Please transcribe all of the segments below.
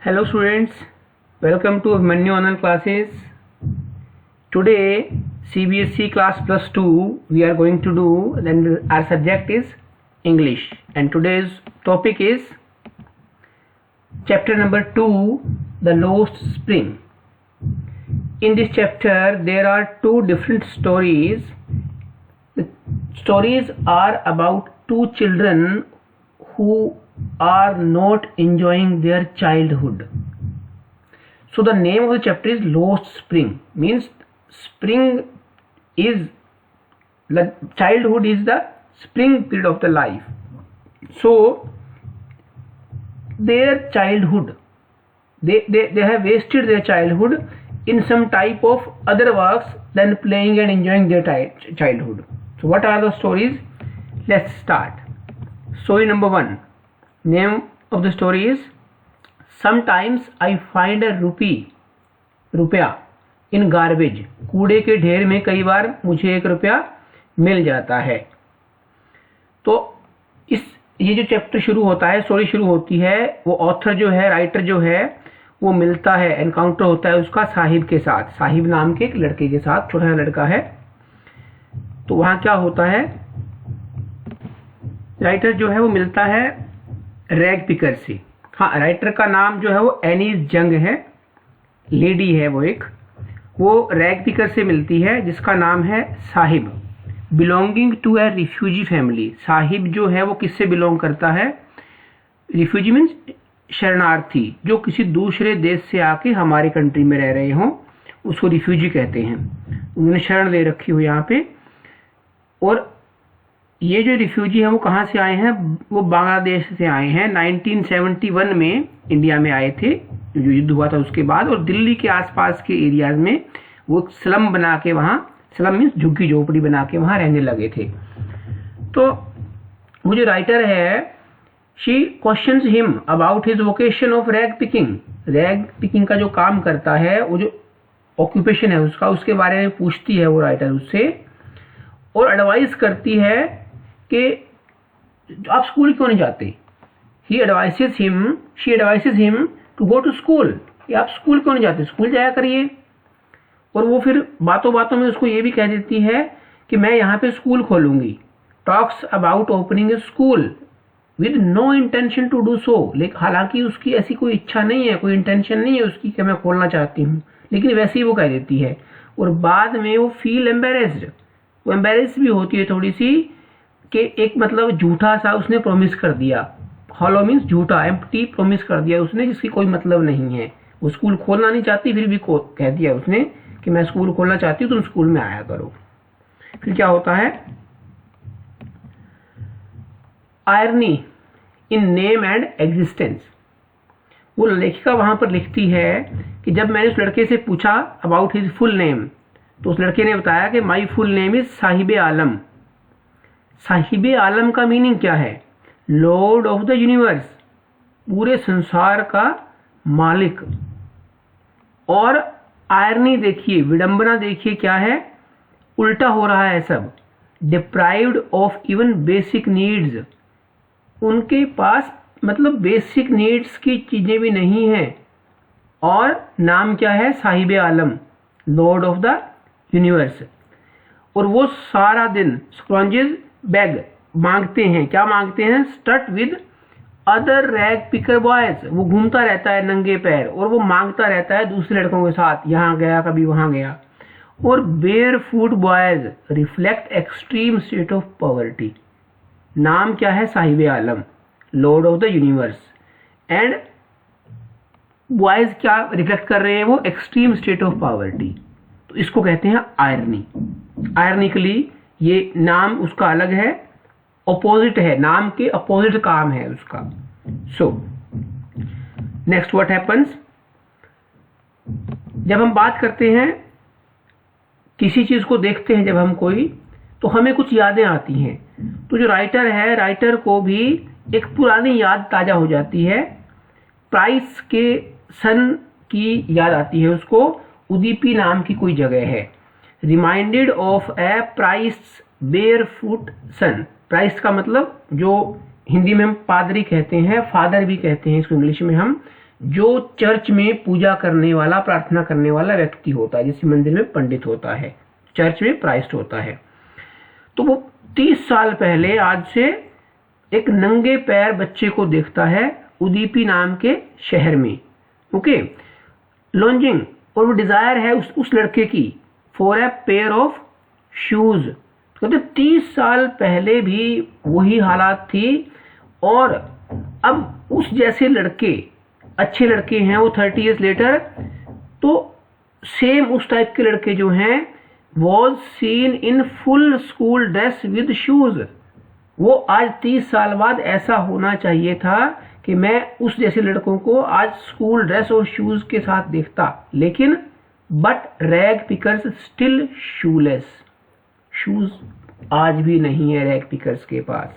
Hello students, welcome to Abhimanyu Online classes. Today CBSE class plus 2 we are going to do, then our subject is English, and today's topic is chapter number 2, The Lost Spring. In this chapter there are two different stories. The stories are about two children who are not enjoying their childhood. So the name of the chapter is Lost Spring, means spring is, childhood is the spring period of the life. So their childhood, they have wasted their childhood in some type of other works than playing and enjoying their childhood. So what are the stories? Let's start. Story number 1. Name of the story is Sometimes I find a रुपया in garbage. कूड़े के ढेर में कई बार मुझे 1 रुपया मिल जाता है. तो ये जो चैप्टर शुरू होता है, स्टोरी शुरू होती है, वो ऑथर जो है, राइटर जो है, वो मिलता है, एनकाउंटर होता है उसका साहिब के साथ. साहिब नाम के एक लड़के के साथ, छोटा सा लड़का है. तो वहाँ क्या होता है, राइटर जो है वो मिलता है रैग पिकर से. हाँ, राइटर का नाम जो है वो एनीज जंग है, लेडी है वो एक. वो रैग पिकर से मिलती है जिसका नाम है Sahib, belonging to a refugee family. Sahib जो है वो किससे बिलोंग करता है? रिफ्यूजी मीन्स शरणार्थी, जो किसी दूसरे देश से आके हमारी कंट्री में रह रहे हों, उसको रिफ्यूजी कहते हैं. उन्होंने शरण ले रखी हो यहाँ पे. और ये जो रिफ्यूजी हैं वो कहाँ से आए हैं? वो बांग्लादेश से आए हैं. 1971 में इंडिया में आए थे, जो युद्ध हुआ था उसके बाद. और दिल्ली के आसपास के एरियाज में वो स्लम बना के, वहाँ स्लम मीन्स झुग्गी झोपड़ी बना के वहाँ रहने लगे थे. तो वो जो राइटर है, she questions him about his vocation of rag picking. Rag picking का जो काम करता है, वो जो ऑक्यूपेशन है उसका, उसके बारे में पूछती है वो राइटर उससे, और एडवाइस करती है कि आप स्कूल क्यों नहीं जाते. She advises him to go to school. आप स्कूल क्यों नहीं जाते, स्कूल जाया करिए. और वो फिर बातों बातों में उसको ये भी कह देती है कि मैं यहाँ पे स्कूल खोलूंगी. Talks about opening a school with no intention to do so. लेकिन हालांकि उसकी ऐसी कोई इच्छा नहीं है, कोई इंटेंशन नहीं है उसकी कि मैं खोलना चाहती हूँ, लेकिन वैसे ही वो कह देती है. और बाद में वो फील एम्बेरेस्ड, वो एम्बेरेस भी होती है थोड़ी सी, कि एक मतलब झूठा सा उसने प्रॉमिस कर दिया. हॉलो मीन्स झूठा, एम्प्टी प्रॉमिस कर दिया उसने जिसकी कोई मतलब नहीं है. वो स्कूल खोलना नहीं चाहती, फिर भी कह दिया उसने कि मैं स्कूल खोलना चाहती हूँ, तुम स्कूल में आया करो. फिर क्या होता है, irony in name and existence. वो लेखिका वहां पर लिखती है कि जब मैंने उस लड़के से पूछा अबाउट हिज फुल नेम, तो उस लड़के ने बताया कि my full name is Sahib Alam. Sahib Alam का मीनिंग क्या है? लॉर्ड ऑफ द यूनिवर्स, पूरे संसार का मालिक. और आयरनी देखिए, विडंबना देखिए क्या है, उल्टा हो रहा है सब. Deprived of even basic needs. उनके पास मतलब बेसिक नीड्स की चीजें भी नहीं है. और नाम क्या है? Sahib Alam, lord of the universe. और वो सारा दिन स्क्रॉन्जेस बैग मांगते हैं. क्या मांगते हैं? Strut with other rag picker boys. वो घूमता रहता है नंगे पैर और वो मांगता रहता है दूसरे लड़कों के साथ, यहाँ गया कभी वहां गया. और barefoot boys reflect extreme state of poverty. नाम क्या है? Sahib Alam, lord of the universe. And boys क्या रिफ्लेक्ट कर रहे हैं? वो एक्सट्रीम स्टेट ऑफ पॉवर्टी. तो इसको कहते हैं आयरनी. आयरनिकली ये नाम उसका अलग है, अपोजिट है, नाम के अपोजिट काम है उसका. सो नेक्स्ट व्हाट हैपन्स, जब हम बात करते हैं किसी चीज को देखते हैं जब हम कोई, तो हमें कुछ यादें आती हैं. तो जो राइटर है, राइटर को भी एक पुरानी याद ताजा हो जाती है. प्राइस के सन की याद आती है उसको. उदीपी नाम की कोई जगह है. Reminded of a prince barefoot son. Prince का मतलब जो हिंदी में हम पादरी कहते हैं, फादर भी कहते हैं इसको इंग्लिश में हम, जो चर्च में पूजा करने वाला, प्रार्थना करने वाला व्यक्ति होता है, जैसे मंदिर में पंडित होता है, चर्च में प्राइस्ट होता है। तो वो 30 साल पहले आज से एक नंगे पैर बच्चे को देखता है उदीपी नाम के शहर में। ओके, लॉन्जिंग, और वो डिजायर है उस लड़के की for a pair of shoes. कहते 30 साल पहले भी वही हालात थी, और अब उस जैसे लड़के, अच्छे लड़के हैं वो 30 ईयर्स लेटर, तो सेम उस टाइप के लड़के जो हैं was seen in full school dress with shoes. वो आज 30 साल बाद ऐसा होना चाहिए था कि मैं उस जैसे लड़कों को आज स्कूल ड्रेस और शूज के साथ देखता, लेकिन but rag pickers still shoelace. Shoes आज भी नहीं है रैग पिकर्स के पास।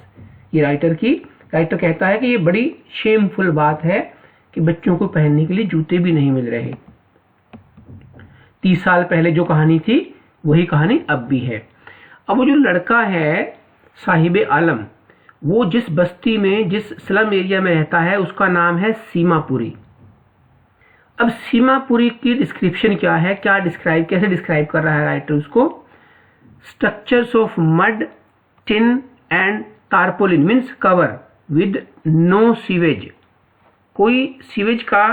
ये राइटर कहता है कि ये बड़ी शेमफुल बात है कि बच्चों को पहनने के लिए जूते भी नहीं मिल रहे। 30 साल पहले जो कहानी थी वही कहानी अब भी है। अब वो जो लड़का है साहिब आलम, वो जिस बस्ती में, जिस स्लम एरिया में रहता है, उसका नाम है सीमापुरी। अब सीमापुरी की डिस्क्रिप्शन क्या है, कैसे डिस्क्राइब कर रहा है राइटर उसको? Structures of mud, tin and tarpaulin means cover with no sewage. कोई सीवेज का,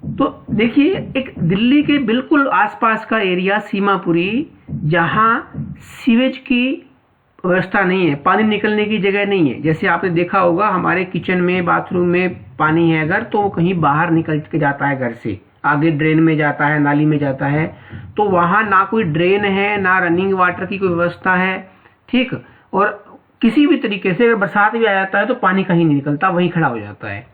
तो देखिए एक दिल्ली के बिल्कुल आसपास का एरिया सीमापुरी, जहां सीवेज की व्यवस्था नहीं है, पानी निकलने की जगह नहीं है। जैसे आपने देखा होगा हमारे किचन में, बाथरूम में पानी है अगर, तो वो कहीं बाहर निकल के जाता है घर से, आगे ड्रेन में जाता है, नाली में जाता है। तो वहां ना कोई ड्रेन है, ना रनिंग वाटर की कोई व्यवस्था है, ठीक। और किसी भी तरीके से अगर बरसात भी आ जाता है तो पानी कहीं नहीं निकलता, वहीं खड़ा हो जाता है।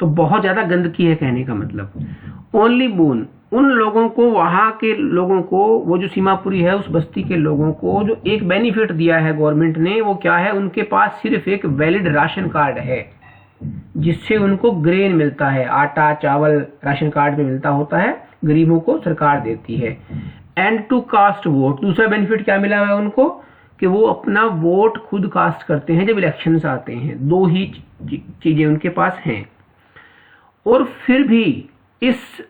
तो बहुत ज्यादा गंदगी है कहने का मतलब। ओनली बोन, उन लोगों को, वहां के लोगों को, वो जो सीमापुरी है उस बस्ती के लोगों को जो एक बेनिफिट दिया है गवर्नमेंट ने, वो क्या है? उनके पास सिर्फ एक वैलिड राशन कार्ड है जिससे उनको ग्रेन मिलता है, आटा चावल राशन कार्ड में मिलता होता है, गरीबों को सरकार देती है। एंड टू कास्ट वोट, दूसरा बेनिफिट क्या मिला है उनको कि वो अपना वोट खुद कास्ट करते हैं जब इलेक्शंस आते हैं। दो ही चीजें उनके पास हैं। और फिर भी इस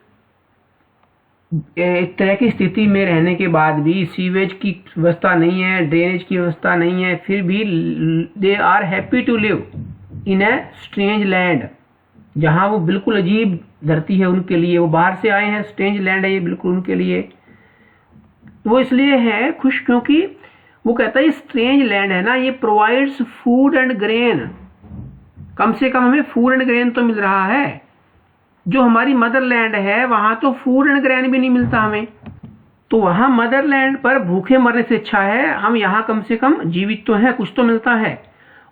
एक तरह की स्थिति में रहने के बाद भी, सीवेज की व्यवस्था नहीं है, ड्रेनेज की व्यवस्था नहीं है, फिर भी they are happy to live in a strange land, जहां वो बिल्कुल अजीब धरती है उनके लिए। वो बाहर से आए हैं, स्ट्रेंज लैंड है ये बिल्कुल उनके लिए। वो इसलिए है खुश क्योंकि वो कहता है स्ट्रेंज लैंड है ना, ये प्रोवाइड्स फूड एंड ग्रेन। कम से कम हमें फूड एंड ग्रेन तो मिल रहा है। जो हमारी मदरलैंड है वहां तो फूड एंड ग्रेन भी नहीं मिलता हमें। तो वहां मदरलैंड पर भूखे मरने से अच्छा है हम यहाँ कम से कम जीवित तो हैं, कुछ तो मिलता है।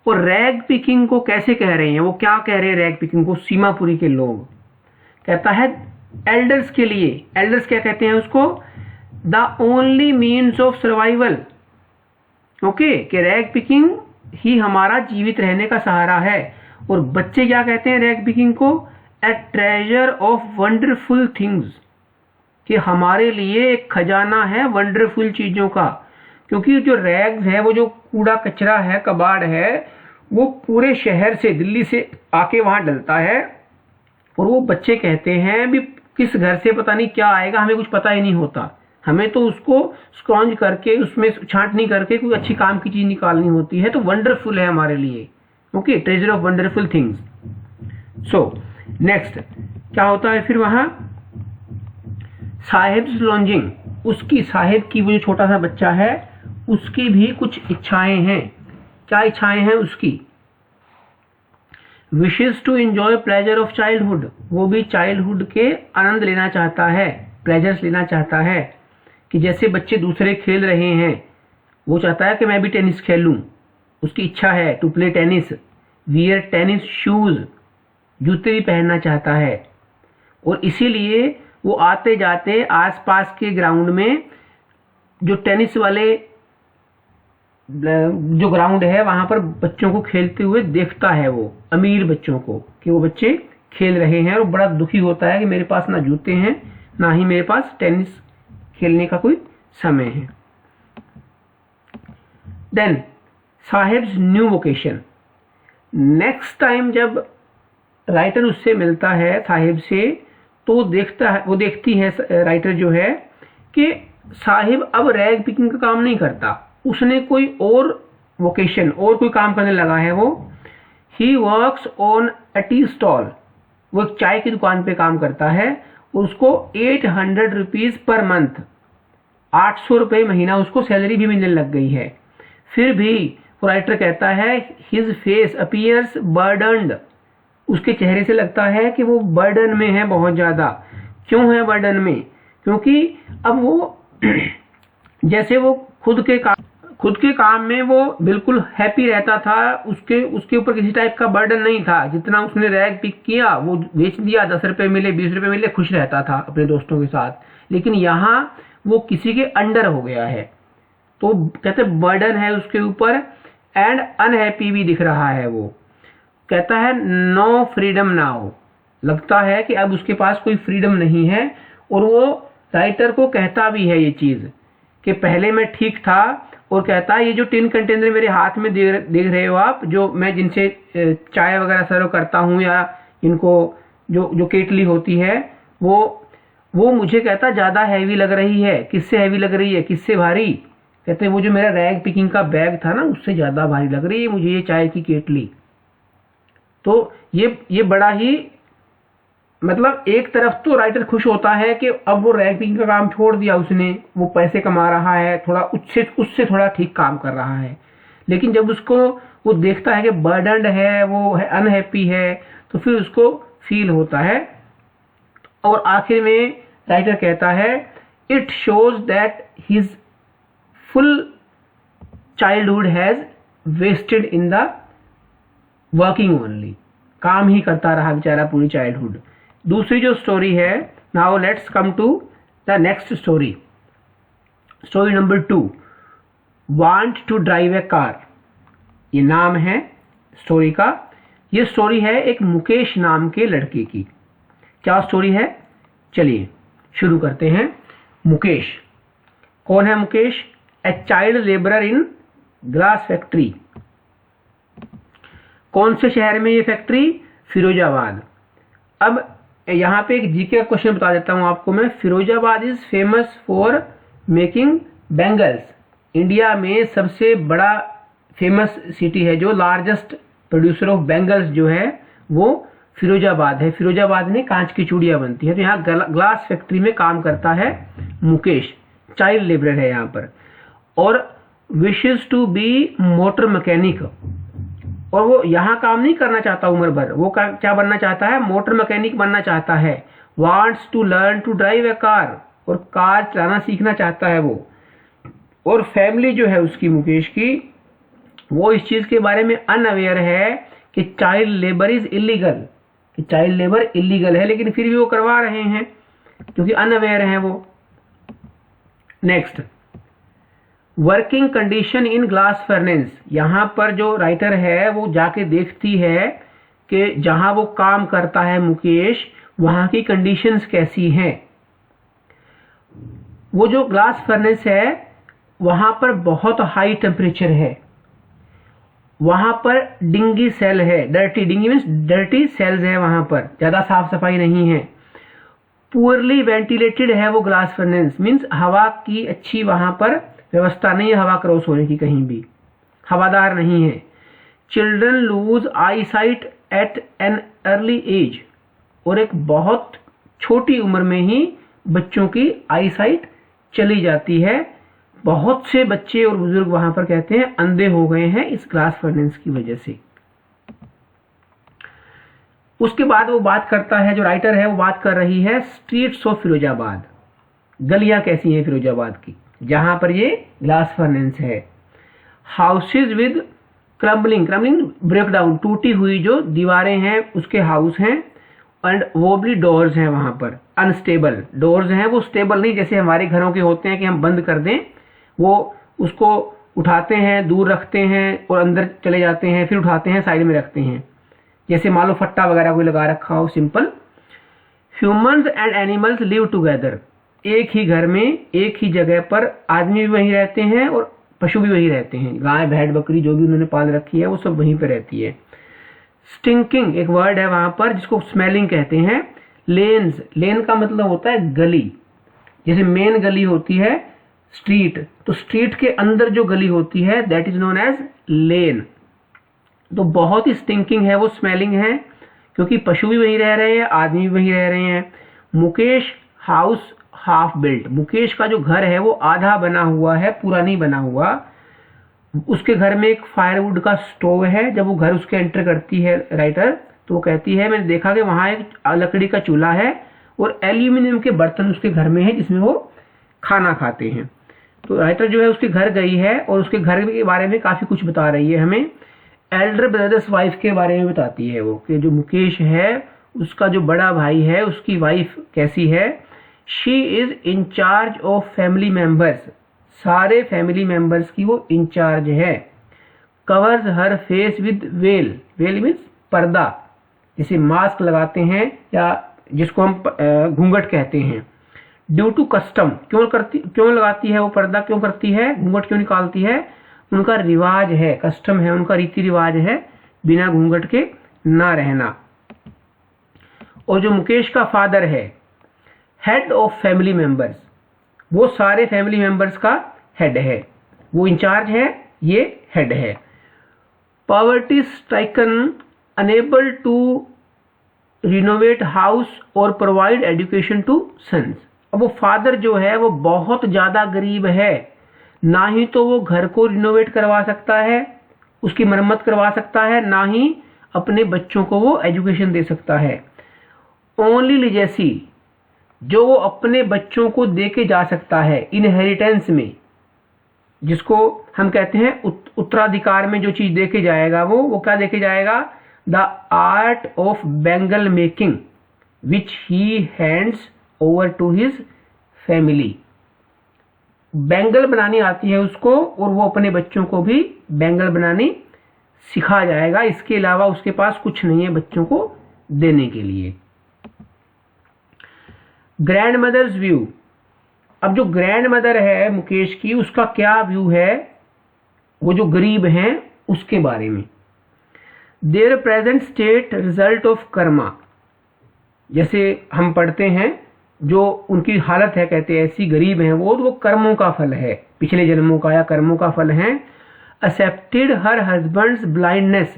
और रैग पिकिंग को कैसे कह रहे हैं, वो क्या कह रहे हैं रैग पिकिंग को सीमापुरी के लोग? कहता है एल्डर्स के लिए, एल्डर्स क्या कहते हैं उसको? The only means of survival. Okay, कि रैग पिकिंग ही हमारा जीवित रहने का सहारा है। और बच्चे क्या कहते हैं रैग पिकिंग को? ए ट्रेजर ऑफ वंडरफुल थिंग्स, कि हमारे लिए एक खजाना है वंडरफुल चीजों का। क्योंकि जो रैग्स है, वो जो कूड़ा कचरा है, कबाड़ है, वो पूरे शहर से, दिल्ली से आके वहां डलता है। और वो बच्चे कहते हैं भी किस घर से पता नहीं क्या आएगा, हमें कुछ पता ही नहीं होता, हमें तो उसको स्क्रॉन्ज करके, उसमें छांटनी करके कोई अच्छी काम की चीज निकालनी होती है। तो वंडरफुल है हमारे लिए। Okay, treasure of wonderful things. So next क्या होता है फिर वहां? साहिब्स लॉन्जिंग, उसकी साहिब की, वो जो छोटा सा बच्चा है उसकी भी कुछ इच्छाएं हैं। क्या इच्छाएं हैं उसकी? Wishes to enjoy pleasure of childhood, वो भी चाइल्डहुड के आनंद लेना चाहता है, प्लेजर्स लेना चाहता है। कि जैसे बच्चे दूसरे खेल रहे हैं, वो चाहता है कि मैं भी टेनिस खेलूं, उसकी इच्छा है to play tennis. Wear tennis shoes, जूते भी पहनना चाहता है। और इसीलिए वो आते जाते आसपास के ग्राउंड में, जो टेनिस वाले जो ग्राउंड है वहां पर बच्चों को खेलते हुए देखता है, वो अमीर बच्चों को, कि वो बच्चे खेल रहे हैं। और बड़ा दुखी होता है कि मेरे पास ना जूते हैं, ना ही मेरे पास टेनिस खेलने का कोई समय है। Then Sahib's new vocation, next time जब राइटर उससे मिलता है साहिब से, तो वो देखती है राइटर जो है कि साहिब अब रैग पिकिंग का काम नहीं करता, उसने कोई और वोकेशन और कोई काम करने लगा है। वो he works on a tea stall, वो एक चाय की दुकान पे काम करता है, उसको 800 रुपीज पर मंथ, 800 रुपये महीना उसको सैलरी भी मिलने लग गई है। फिर भी वो राइटर कहता है हिज फेस अपीयर्स बर्डनड, उसके चेहरे से लगता है कि वो बर्डन में है बहुत ज्यादा। क्यों है बर्डन में? क्योंकि अब वो जैसे वो खुद के काम में वो बिल्कुल हैप्पी रहता था, उसके ऊपर किसी टाइप का बर्डन नहीं था। जितना उसने रैग पिक किया वो बेच दिया, 10 रुपये मिले 20 रुपये मिले, खुश रहता था अपने दोस्तों के साथ। लेकिन यहाँ वो किसी के अंडर हो गया है, तो कहते बर्डन है उसके ऊपर, एंड अनहैप्पी भी दिख रहा है। वो कहता है नो फ्रीडम नाउ, लगता है कि अब उसके पास कोई फ्रीडम नहीं है। और वो राइटर को कहता भी है ये चीज कि पहले मैं ठीक था, और कहता है ये जो टिन कंटेनर मेरे हाथ में देख रहे हो आप, जो मैं जिनसे चाय वगैरह सर्व करता हूँ, या इनको जो केटली होती है, वो मुझे कहता ज्यादा हैवी लग रही है। किससे हैवी लग रही है, किससे भारी? कहते वो जो मेरा रैग पिकिंग का बैग था ना, उससे ज्यादा भारी लग रही है मुझे ये चाय की केटली। तो ये बड़ा ही, मतलब एक तरफ तो राइटर खुश होता है कि अब वो रैग पिकिंग का काम छोड़ दिया उसने, वो पैसे कमा रहा है, थोड़ा उससे थोड़ा ठीक काम कर रहा है। लेकिन जब उसको वो देखता है कि बर्डन्ड है, वो है अनहैप्पी है, तो फिर उसको फील होता है। और आखिर में राइटर कहता है it shows that his full childhood has wasted in the working only, काम ही करता रहा बेचारा पूरी चाइल्डहुड। दूसरी जो स्टोरी है, now let's come to the next story, story number 2, want to drive a car. ये नाम है स्टोरी का। ये स्टोरी है एक मुकेश नाम के लड़के की। क्या स्टोरी है, चलिए शुरू करते हैं। मुकेश कौन है? Mukesh a child labourer in glass factory. कौन से शहर में ये फैक्ट्री? फिरोजाबाद। अब यहाँ पे एक जीके का क्वेश्चन बता देता हूँ आपको मैं। Firozabad is famous for making bangles. India में सबसे बड़ा फेमस सिटी है, जो लार्जेस्ट प्रोड्यूसर ऑफ बैंगल्स जो है वो फिरोजाबाद है। फिरोजाबाद में कांच की चूड़ियां बनती है। तो यहाँ ग्लास फैक्ट्री में काम करता है मुकेश, चाइल्ड लेबरर है यहाँ पर, और wishes to be motor mechanic. और वो यहाँ काम नहीं करना चाहता उम्र भर, वो क्या बनना चाहता है? मोटर मैकेनिक बनना चाहता है। Wants to learn to drive a car, और कार चलाना सीखना चाहता है वो। और फैमिली जो है उसकी, मुकेश की, वो इस चीज के बारे में अनअवेयर है कि चाइल्ड लेबर इज इलीगल, कि चाइल्ड लेबर इलीगल है, लेकिन फिर भी वो करवा रहे हैं क्योंकि अनअवेयर हैं वो। Next, working condition in glass furnace. यहां पर जो राइटर है वो जाके देखती है कि जहां वो काम करता है मुकेश, वहां की कंडीशंस कैसी हैं। वो जो ग्लास फर्नेस है वहां पर बहुत हाई टेम्परेचर है, वहां पर डिंगी सेल है, डिंगी मीन्स डर्टी सेल्स है, वहां पर ज्यादा साफ सफाई नहीं है। पुअरली वेंटिलेटेड है वो ग्लास फर्नेस, मीन्स हवा की अच्छी वहां पर व्यवस्था नहीं है, हवा क्रॉस होने की कहीं भी, हवादार नहीं है। Children lose eye sight at an early age, और एक बहुत छोटी उम्र में ही बच्चों की आई साइट चली जाती है। बहुत से बच्चे और बुजुर्ग वहां पर कहते हैं अंधे हो गए हैं इस ग्लास फर्नेस की वजह से। उसके बाद वो बात करता है, जो राइटर है वो बात कर रही है स्ट्रीट्स ऑफ फिरोजाबाद, गलियां कैसी हैं फिरोजाबाद की जहां पर ये ग्लास फर्नेस है। हाउसेज विद क्रम्बलिंग ब्रेकडाउन, टूटी हुई जो दीवारें हैं उसके हाउस हैं, एंड वोबली डोर्स हैं वहां पर। अनस्टेबल डोर्स हैं, वो स्टेबल नहीं जैसे हमारे घरों के होते हैं कि हम बंद कर दें, वो उसको उठाते हैं, दूर रखते हैं और अंदर चले जाते हैं, फिर उठाते हैं साइड में रखते हैं, जैसे मान लो फट्टा वगैरह कोई लगा रखा हो, simple. Humans and animals live together, एक ही घर में एक ही जगह पर आदमी भी वहीं रहते हैं और पशु भी वहीं रहते हैं, गाय भेड़ बकरी जो भी उन्होंने पाल रखी है वो सब वहीं पर रहती है। स्टिंकिंग एक वर्ड है वहां पर जिसको स्मेलिंग कहते हैं। लेन्स, लेन का मतलब होता है गली, जैसे मेन गली होती है स्ट्रीट, तो स्ट्रीट के अंदर जो गली होती है दैट इज नोन एज लेन। तो बहुत ही स्टिंकिंग है वो, स्मेलिंग है, क्योंकि पशु भी वहीं रह रहे हैं, आदमी भी वहीं रह रहे हैं। Mukesh house half built, Mukesh का जो घर है वो आधा बना हुआ है, पूरा नहीं बना हुआ। उसके घर में एक फायरवुड का स्टोव है। जब वो घर उसके एंटर करती है राइटर, तो वो कहती है मैंने देखा कि वहां एक लकड़ी का चूल्हा है और एल्यूमिनियम के बर्तन उसके घर में है जिसमें वो खाना खाते हैं। तो राइटर जो है उसके घर गई है और उसके घर के बारे में काफी कुछ बता रही है हमें। एल्डर ब्रदर्स वाइफ के बारे में बताती है वो, कि जो मुकेश है उसका जो बड़ा भाई है उसकी वाइफ कैसी है। She is in charge of family members, सारे फैमिली मेंबर्स की वो इंचार्ज है। Covers her face with veil, veil means पर्दा, जैसे मास्क लगाते हैं या जिसको हम घूंघट कहते हैं। ड्यू टू कस्टम, क्यों लगाती है वो पर्दा, क्यों करती है, घूंघट क्यों निकालती है, उनका रिवाज है, कस्टम है, उनका रीति रिवाज है बिना घूंघट के ना रहना। और जो मुकेश का फादर है हेड ऑफ फैमिली मेंबर्स, वो सारे फैमिली मेंबर्स का हेड है, वो इंचार्ज है, ये हेड है। Poverty stricken unable to renovate house और प्रोवाइड एजुकेशन टू सन्स। अब वो फादर जो है वो बहुत ज्यादा गरीब है, ना ही तो वो घर को रिनोवेट करवा सकता है, उसकी मरम्मत करवा सकता है, ना ही अपने बच्चों को वो एजुकेशन दे सकता है। ओनली लिजेसी, जो वो अपने बच्चों को दे के जा सकता है इनहेरिटेंस में, जिसको हम कहते हैं उत्तराधिकार में जो चीज दे के जाएगा वो क्या दे के जाएगा, the art of bangle making which he hands over to his family. Bangle बनानी आती है उसको और वो अपने बच्चों को भी बैंगल बनानी सिखा जाएगा, इसके अलावा उसके पास कुछ नहीं है बच्चों को देने के लिए। ग्रैंड मदर्स व्यू, अब जो ग्रैंड मदर है मुकेश की उसका क्या व्यू है, वो जो गरीब हैं उसके बारे में। There present state result of Karma, जैसे हम पढ़ते हैं जो उनकी हालत है, कहते हैं ऐसी गरीब हैं वो कर्मों का फल है, पिछले जन्मों का या कर्मों का फल है। एक्सेप्टेड हर हस्बैंड्स ब्लाइंडनेस,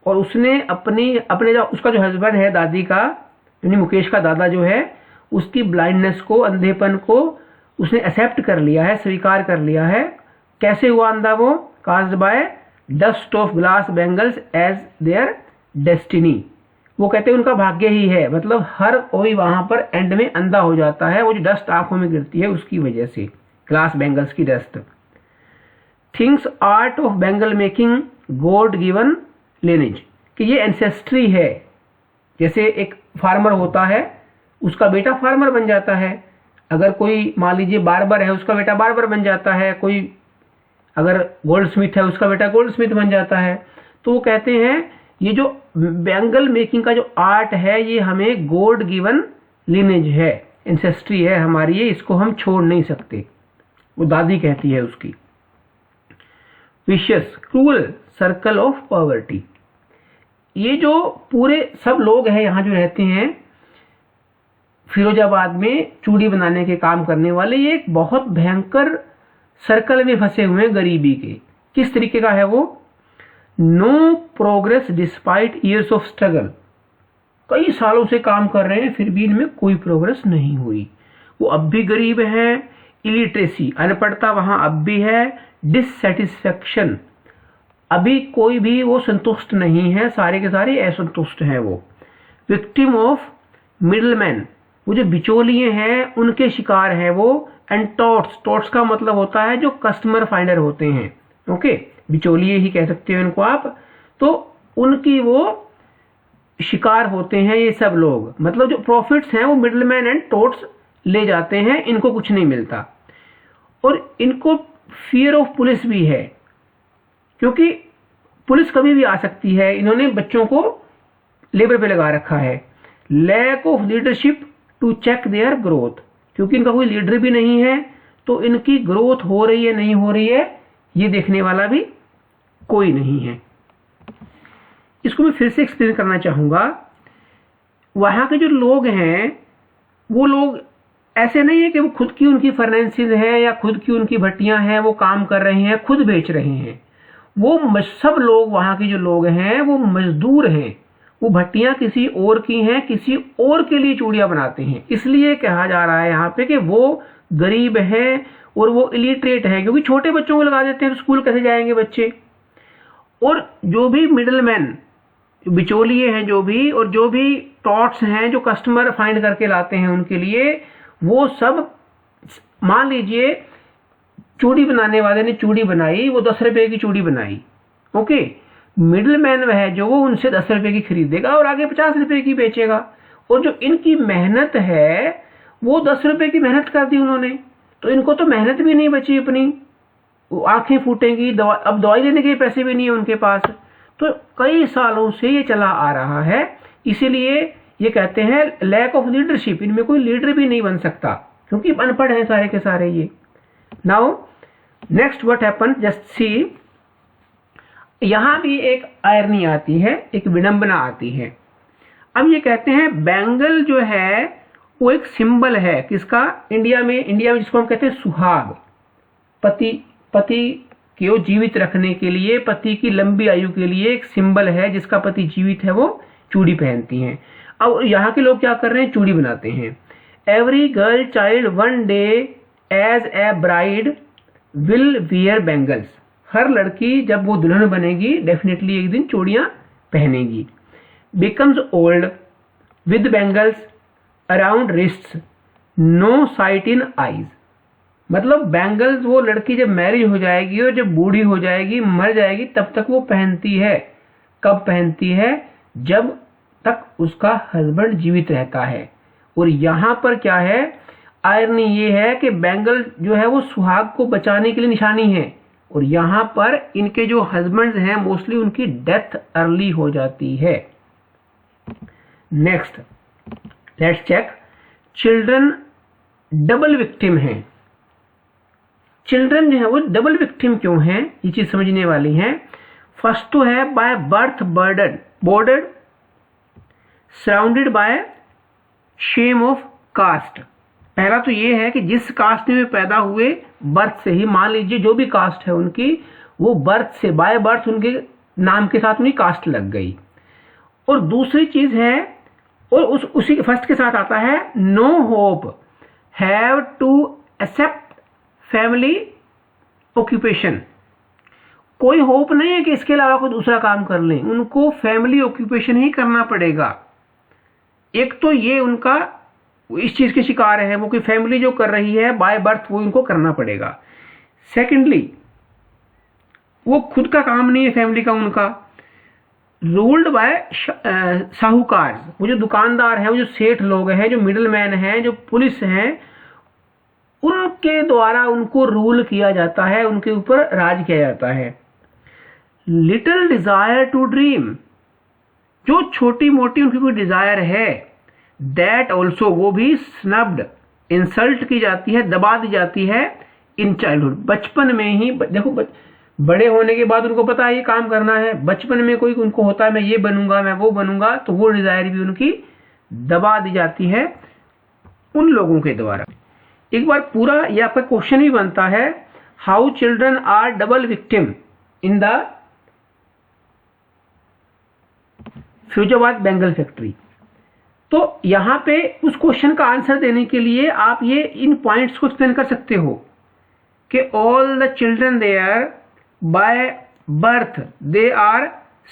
और उसने अपने उसका जो हस्बैंड है दादी का, यानी मुकेश का दादा जो है, उसकी ब्लाइंडनेस को, अंधेपन को उसने एक्सेप्ट कर लिया है, स्वीकार कर लिया है। कैसे हुआ अंधा वो, caused by dust of glass bangles as their destiny. वो कहते हैं उनका भाग्य ही है, मतलब हर कोई वहां पर एंड में अंधा हो जाता है, वो जो डस्ट आंखों में गिरती है उसकी वजह से, ग्लास बैंगल्स की dust. Things art of bangle making God given lineage, कि ये एंसेस्ट्री है। जैसे एक फार्मर होता है उसका बेटा फार्मर बन जाता है, अगर कोई मान लीजिए बार्बर है उसका बेटा बार्बर बन जाता है, कोई अगर गोल्ड स्मिथ है उसका बेटा गोल्ड स्मिथ बन जाता है। तो वो कहते हैं ये जो बैंगल मेकिंग का जो आर्ट है ये हमें गॉड गिवन लिनेज है, एंसेस्ट्री है हमारी, ये इसको हम छोड़ नहीं सकते, वो दादी कहती है उसकी। Vicious cruel circle of poverty, ये जो पूरे सब लोग हैं यहाँ जो रहते हैं फिरोजाबाद में चूड़ी बनाने के काम करने वाले, ये एक बहुत भयंकर सर्कल में फंसे हुए हैं गरीबी के। किस तरीके का है वो, no progress despite years of struggle, कई सालों से काम कर रहे हैं फिर भी इनमें कोई प्रोग्रेस नहीं हुई, वो अब भी गरीब हैं। इलिटरेसी, अनपढ़ता वहां अब भी है। डिससेटिस्फेक्शन, अभी कोई भी वो संतुष्ट नहीं है, सारे के सारे असंतुष्ट हैं वो। विक्टिम ऑफ मिडलमैन, वो जो बिचौलिए हैं उनके शिकार है वो। एंड टॉट्स, टॉट्स का मतलब होता है जो कस्टमर फाइंडर होते हैं, ओके, बिचौलिए ही कह सकते हो इनको आप, तो उनकी वो शिकार होते हैं ये सब लोग। मतलब जो प्रॉफिट्स हैं वो मिडलमैन एंड टॉट्स ले जाते हैं, इनको कुछ नहीं मिलता। और इनको फियर ऑफ पुलिस भी है, क्योंकि पुलिस कभी भी आ सकती है, इन्होंने बच्चों को लेबर पे लगा रखा है। Lack of leadership to check their growth, क्योंकि इनका कोई लीडर भी नहीं है, तो इनकी ग्रोथ हो रही है नहीं हो रही है ये देखने वाला भी कोई नहीं है। इसको मैं फिर से एक्सप्लेन करना चाहूँगा। वहाँ के जो लोग हैं वो लोग ऐसे नहीं है कि वो खुद की उनकी फर्नेंसेस है या खुद की उनकी भट्टियाँ हैं, वो काम कर रहे हैं, खुद बेच रहे हैं। वो सब लोग वहाँ के जो लोग हैं वो मजदूर हैं। वो भट्टियाँ किसी और की हैं, किसी और के लिए चूड़ियाँ बनाते हैं। इसलिए कहा जा रहा है यहाँ पे कि वो गरीब हैं और वो इलिटरेट है, क्योंकि छोटे बच्चों को लगा देते हैं तो स्कूल कैसे जाएंगे बच्चे। और जो भी मिडलमैन, बिचौलिए हैं जो भी, और जो भी टॉट्स हैं जो कस्टमर फाइंड करके लाते हैं उनके लिए, वो सब मान लीजिए चूड़ी बनाने वाले ने चूड़ी बनाई, वो 10 रुपए की चूड़ी बनाई, ओके। मिडलमैन वह है जो वो उनसे 10 रुपए की खरीदेगा और आगे 50 रुपए की बेचेगा। और जो इनकी मेहनत है वो 10 रुपए की मेहनत कर दी उन्होंने, तो इनको तो मेहनत भी नहीं बची अपनी, आंखें फूटेंगी, अब दवाई लेने के पैसे भी नहीं है उनके पास। तो कई सालों से ये चला आ रहा है। इसीलिए ये कहते हैं लैक ऑफ लीडरशिप, इनमें कोई लीडर भी नहीं बन सकता क्योंकि अनपढ़ हैं सारे के सारे ये। Now next what happen, just see, यहां भी एक आयरनी आती है, एक विडंबना आती है। अब ये कहते हैं बैंगल जो है वो एक सिंबल है किसका, इंडिया में जिसको हम कहते हैं सुहाग, पति को जीवित रखने के लिए, पति की लंबी आयु के लिए एक सिंबल है। जिसका पति जीवित है वो चूड़ी पहनती हैं। अब यहाँ के लोग क्या कर रहे हैं, चूड़ी बनाते हैं। Every girl child one day as a bride will wear bangles, हर लड़की जब वो दुल्हन बनेगी डेफिनेटली एक दिन चूड़ियां पहनेगी। Becomes old with bangles around wrists, no sight in eyes, मतलब बैंगल्स वो लड़की जब मैरिज हो जाएगी और जब बूढ़ी हो जाएगी, मर जाएगी, तब तक वो पहनती है। कब पहनती है, जब तक उसका हस्बैंड जीवित रहता है। और यहां पर क्या है, आयरनी ये है कि बैंगल जो है वो सुहाग को बचाने के लिए निशानी है, और यहां पर इनके जो हस्बैंड्स हैं मोस्टली उनकी डेथ अर्ली हो जाती है। Next let's check, children double victim हैं। चिल्ड्रन जो है वो डबल विक्टिम क्यों हैं, ये चीज समझने वाली है। फर्स्ट तो है by birth bordered surrounded by shame of caste. पहला तो ये है कि जिस कास्ट में पैदा हुए, बर्थ से ही, मान लीजिए जो भी कास्ट है उनकी, वो बर्थ से, बाय बर्थ उनके नाम के साथ उनकी कास्ट लग गई। और दूसरी चीज है, और उसी फर्स्ट के साथ आता है, no hope have to accept family occupation, कोई होप नहीं है कि इसके अलावा कोई दूसरा काम कर लें, उनको फैमिली ऑक्यूपेशन ही करना पड़ेगा। एक तो ये उनका इस चीज के शिकार है, वो कोई फैमिली जो कर रही है बाय बर्थ वो इनको करना पड़ेगा। सेकेंडली वो खुद का काम नहीं है फैमिली का उनका, रूल्ड बाय साहूकार, वो जो दुकानदार हैं, वो जो सेठ लोग हैं, जो मिडिल मैन हैं, जो पुलिस हैं, उनके द्वारा उनको रूल किया जाता है, उनके ऊपर राज किया जाता है। लिटिल डिजायर टू ड्रीम, जो छोटी मोटी उनकी कोई डिजायर है, दैट ऑल्सो, वो भी स्नब्ड, इंसल्ट की जाती है, दबा दी जाती है इन चाइल्डहुड, बचपन में ही। देखो बड़े होने के बाद उनको पता है ये काम करना है, बचपन में कोई उनको होता है मैं ये बनूंगा, मैं वो बनूंगा, तो वो डिजायर भी उनकी दबा दी जाती है उन लोगों के द्वारा। एक बार पूरा ये आपका क्वेश्चन भी बनता है, how children are double victim in the Faizabad bangle factory. तो यहां पे उस क्वेश्चन का आंसर देने के लिए आप ये इन पॉइंट्स को एक्सप्लेन कर सकते हो कि all the children there by birth they are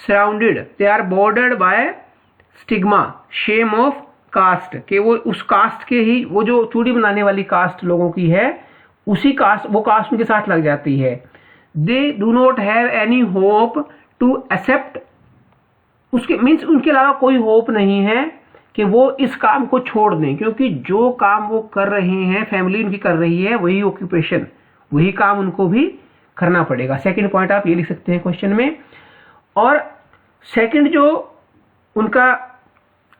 surrounded, they are bordered by stigma, shame of caste, के वो उस कास्ट के ही, वो जो चूड़ी बनाने वाली कास्ट लोगों की है, उसी कास्ट, वो कास्ट उनके साथ लग जाती है। They do not have any hope to accept, उसके मीन्स उनके अलावा कोई होप नहीं है कि वो इस काम को छोड़ दें, क्योंकि जो काम वो कर रहे हैं, फैमिली उनकी कर रही है, वही ऑक्यूपेशन, वही काम उनको भी करना पड़ेगा। सेकंड पॉइंट आप ये लिख सकते हैं क्वेश्चन में। और सेकंड जो उनका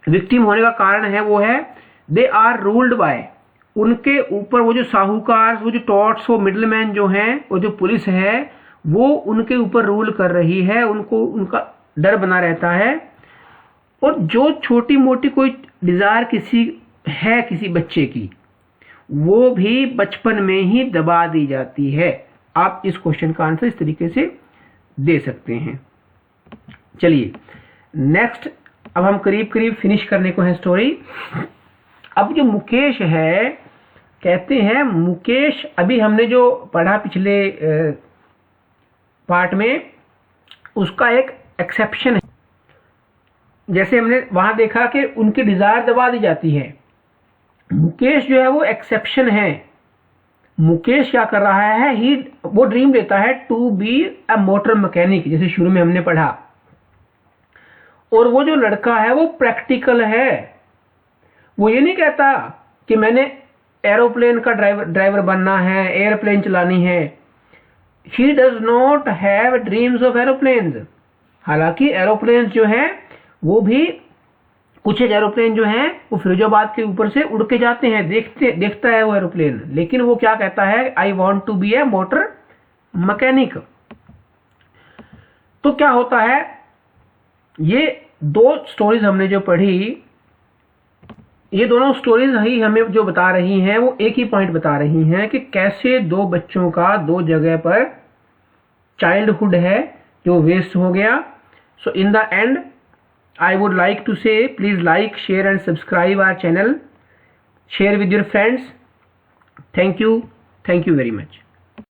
विक्टिम होने का कारण है वो है, दे आर रूल्ड बाय, उनके ऊपर वो जो साहूकार, वो जो टॉट्स, वो मिडलमैन जो हैं, वो जो पुलिस है, वो उनके ऊपर रूल कर रही है, उनको उनका डर बना रहता है, और जो छोटी मोटी कोई डिज़ायर किसी बच्चे की, वो भी बचपन में ही दबा दी जाती है। आप इस क्वेश्चन का आंसर इस तरीके से दे सकते हैं। चलिए नेक्स्ट, अब हम करीब करीब फिनिश करने को है स्टोरी। अब जो मुकेश है, कहते हैं मुकेश, अभी हमने जो पढ़ा पिछले पार्ट में, उसका एक एक्सेप्शन है। जैसे हमने वहां देखा कि उनकी डिजायर दबा दी जाती है, मुकेश जो है वो एक्सेप्शन है। मुकेश क्या कर रहा है, वो ड्रीम लेता है to be a motor mechanic, जैसे शुरू में हमने पढ़ा। और वो जो लड़का है वो प्रैक्टिकल है, वो ये नहीं कहता कि मैंने एरोप्लेन का ड्राइवर बनना है, एयरप्लेन चलानी है। He does not have dreams of aeroplanes। हालांकि एरोप्लेन जो है वो भी, कुछ एरोप्लेन जो है वो फिरोजाबाद के ऊपर से उड़ के जाते हैं, देखता है वो एरोप्लेन, लेकिन वो क्या कहता है, I want to be a motor mechanic. तो क्या होता है, ये दो स्टोरीज हमने जो पढ़ी, ये दोनों स्टोरीज ही हमें जो बता रही हैं वो एक ही पॉइंट बता रही हैं कि कैसे दो बच्चों का दो जगह पर चाइल्डहुड है जो वेस्ट हो गया। So in the end I would like to say, please like, share and subscribe our channel. Share with your friends. Thank you very much.